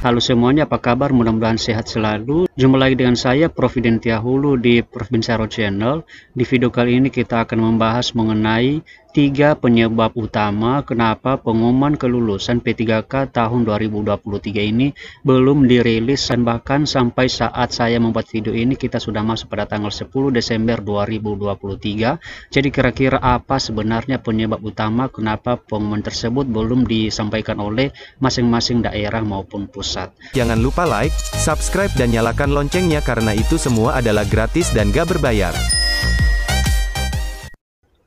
Halo semuanya, apa kabar? Mudah-mudahan sehat selalu. Jumpa lagi dengan saya, Prof. Dentia Hulu di Prof. Binsaro Channel. Di video kali ini kita akan membahas mengenai 3 penyebab utama kenapa pengumuman kelulusan P3K tahun 2023 ini belum dirilis, dan bahkan sampai saat saya membuat video ini kita sudah masuk pada tanggal 10 Desember 2023. Jadi kira-kira apa sebenarnya penyebab utama kenapa pengumuman tersebut belum disampaikan oleh masing-masing daerah maupun pusat? Jangan lupa like, subscribe dan nyalakan loncengnya karena itu semua adalah gratis dan gak berbayar.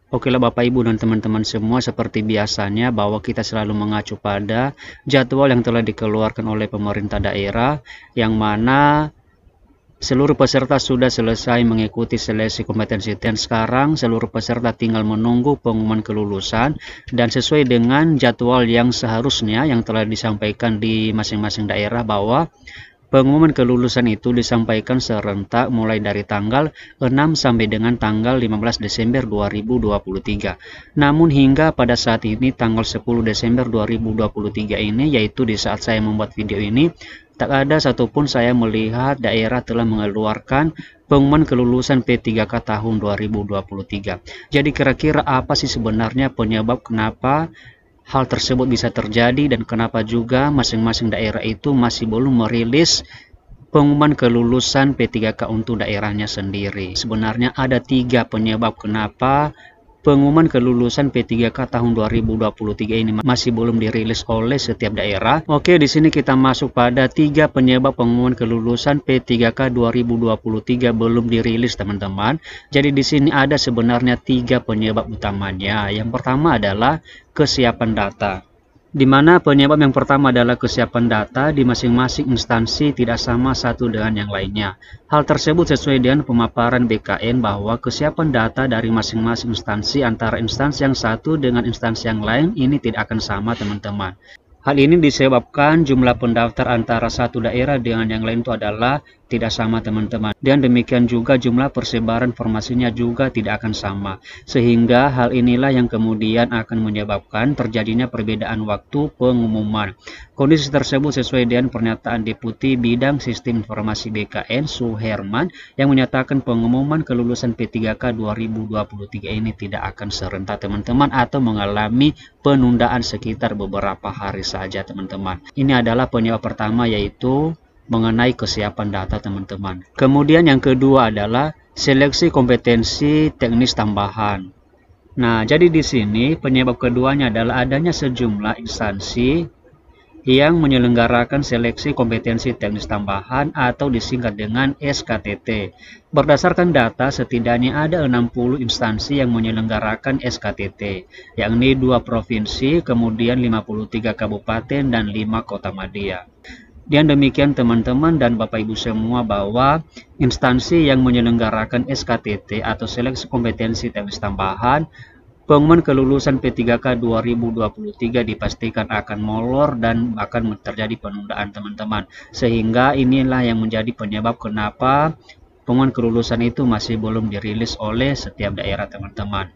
Oke lah Bapak Ibu dan teman-teman semua, seperti biasanya bahwa kita selalu mengacu pada jadwal yang telah dikeluarkan oleh pemerintah daerah, yang mana seluruh peserta sudah selesai mengikuti seleksi kompetensi, dan sekarang seluruh peserta tinggal menunggu pengumuman kelulusan. Dan sesuai dengan jadwal yang seharusnya yang telah disampaikan di masing-masing daerah, bahwa pengumuman kelulusan itu disampaikan serentak mulai dari tanggal 6 sampai dengan tanggal 15 Desember 2023. Namun hingga pada saat ini tanggal 10 Desember 2023 ini, yaitu di saat saya membuat video ini, tak ada satupun saya melihat daerah telah mengeluarkan pengumuman kelulusan P3K tahun 2023. Jadi kira-kira apa sih sebenarnya penyebab kenapa hal tersebut bisa terjadi, dan kenapa juga masing-masing daerah itu masih belum merilis pengumuman kelulusan P3K untuk daerahnya sendiri? Sebenarnya ada 3 penyebab kenapa pengumuman kelulusan P3K tahun 2023 ini masih belum dirilis oleh setiap daerah. Oke, di sini kita masuk pada 3 penyebab pengumuman kelulusan P3K 2023 belum dirilis, teman-teman. Jadi di sini ada sebenarnya 3 penyebab utamanya. Yang pertama adalah kesiapan data, di mana penyebab yang pertama adalah kesiapan data di masing-masing instansi tidak sama satu dengan yang lainnya. Hal tersebut sesuai dengan pemaparan BKN bahwa kesiapan data dari masing-masing instansi antara instansi yang satu dengan instansi yang lain ini tidak akan sama, teman-teman. Hal ini disebabkan jumlah pendaftar antara satu daerah dengan yang lain itu adalah tidak sama, teman-teman. Dan demikian juga jumlah persebaran informasinya juga tidak akan sama. Sehingga hal inilah yang kemudian akan menyebabkan terjadinya perbedaan waktu pengumuman. Kondisi tersebut sesuai dengan pernyataan Deputi Bidang Sistem Informasi BKN Suherman yang menyatakan pengumuman kelulusan P3K 2023 ini tidak akan serentak, teman-teman, atau mengalami penundaan sekitar beberapa hari saja, teman-teman. Ini adalah penyebab pertama, yaitu mengenai kesiapan data, teman-teman. Kemudian yang kedua adalah seleksi kompetensi teknis tambahan. Nah, jadi di sini penyebab keduanya adalah adanya sejumlah instansi yang menyelenggarakan seleksi kompetensi teknis tambahan atau disingkat dengan SKTT. Berdasarkan data, setidaknya ada 60 instansi yang menyelenggarakan SKTT, yakni 2 provinsi, kemudian 53 kabupaten dan 5 kota madya. Dan demikian teman-teman dan Bapak Ibu semua, bahwa instansi yang menyelenggarakan SKTT atau seleksi kompetensi teknis tambahan, pengumuman kelulusan P3K 2023 dipastikan akan molor dan akan terjadi penundaan, teman-teman. Sehingga inilah yang menjadi penyebab kenapa pengumuman kelulusan itu masih belum dirilis oleh setiap daerah, teman-teman.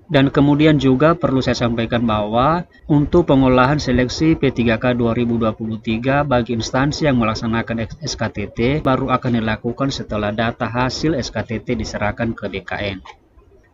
Dan kemudian juga perlu saya sampaikan bahwa untuk pengolahan seleksi P3K 2023 bagi instansi yang melaksanakan SKTT baru akan dilakukan setelah data hasil SKTT diserahkan ke BKN.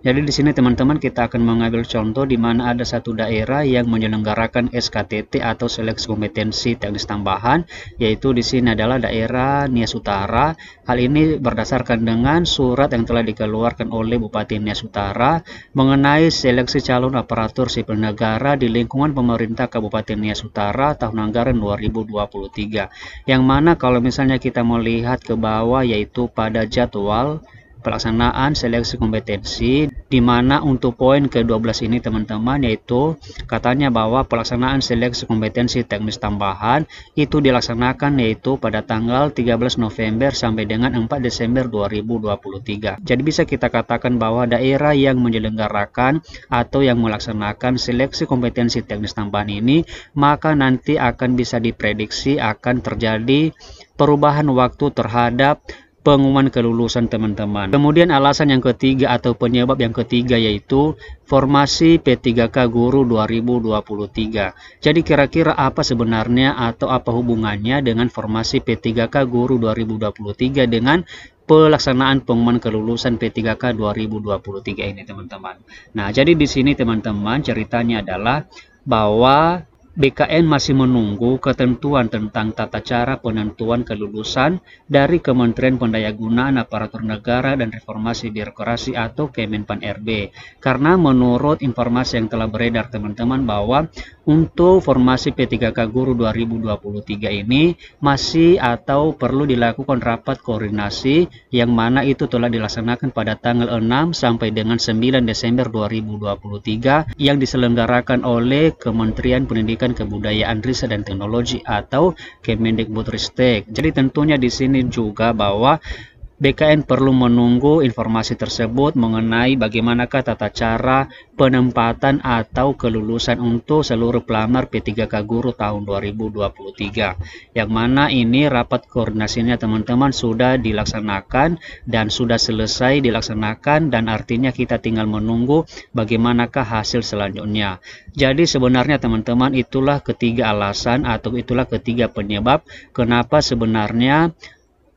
Jadi di sini teman-teman kita akan mengambil contoh di mana ada satu daerah yang menyelenggarakan SKTT atau seleksi kompetensi teknis tambahan, yaitu di sini adalah daerah Nias Utara. Hal ini berdasarkan dengan surat yang telah dikeluarkan oleh Bupati Nias Utara mengenai seleksi calon aparatur sipil negara di lingkungan pemerintah Kabupaten Nias Utara tahun anggaran 2023. Yang mana kalau misalnya kita melihat ke bawah, yaitu pada jadwal pelaksanaan seleksi kompetensi, di mana untuk poin ke-12 ini, teman-teman, yaitu katanya bahwa pelaksanaan seleksi kompetensi teknis tambahan itu dilaksanakan yaitu pada tanggal 13 November sampai dengan 4 Desember 2023. Jadi bisa kita katakan bahwa daerah yang menyelenggarakan atau yang melaksanakan seleksi kompetensi teknis tambahan ini, maka nanti akan bisa diprediksi akan terjadi perubahan waktu terhadap pengumuman kelulusan teman-teman. Kemudian alasan yang ketiga atau penyebab yang ketiga yaitu formasi P3K Guru 2023. Jadi kira-kira apa sebenarnya atau apa hubungannya dengan formasi P3K Guru 2023 dengan pelaksanaan pengumuman kelulusan P3K 2023 ini teman-teman. Nah, jadi di sini teman-teman ceritanya adalah bahwa BKN masih menunggu ketentuan tentang tata cara penentuan kelulusan dari Kementerian Pendayagunaan Aparatur Negara dan Reformasi Birokrasi atau Kemenpan RB. Karena menurut informasi yang telah beredar teman-teman bahwa untuk formasi P3K Guru 2023 ini masih atau perlu dilakukan rapat koordinasi yang mana itu telah dilaksanakan pada tanggal 6 sampai dengan 9 Desember 2023 yang diselenggarakan oleh Kementerian Pendidikan, Kebudayaan, Riset dan Teknologi atau Kemendikbudristek. Jadi tentunya di sini juga bahwa BKN perlu menunggu informasi tersebut mengenai bagaimanakah tata cara penempatan atau kelulusan untuk seluruh pelamar P3K Guru tahun 2023. Yang mana ini rapat koordinasinya teman-teman sudah dilaksanakan dan sudah selesai dilaksanakan dan artinya kita tinggal menunggu bagaimanakah hasil selanjutnya. Jadi sebenarnya teman-teman itulah ketiga alasan atau itulah ketiga penyebab kenapa sebenarnya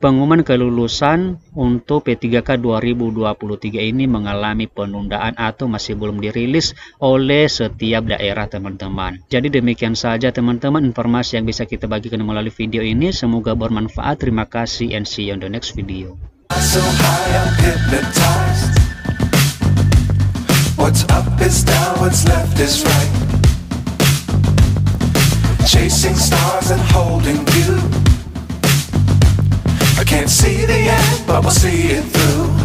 pengumuman kelulusan untuk P3K 2023 ini mengalami penundaan atau masih belum dirilis oleh setiap daerah teman-teman. Jadi demikian saja teman-teman informasi yang bisa kita bagikan melalui video ini. Semoga bermanfaat. Terima kasih and see you on the next video. So high, I'm hypnotized. What's up is down, what's left is right. Chasing stars and holding you. I can't see the end, but we'll see it through.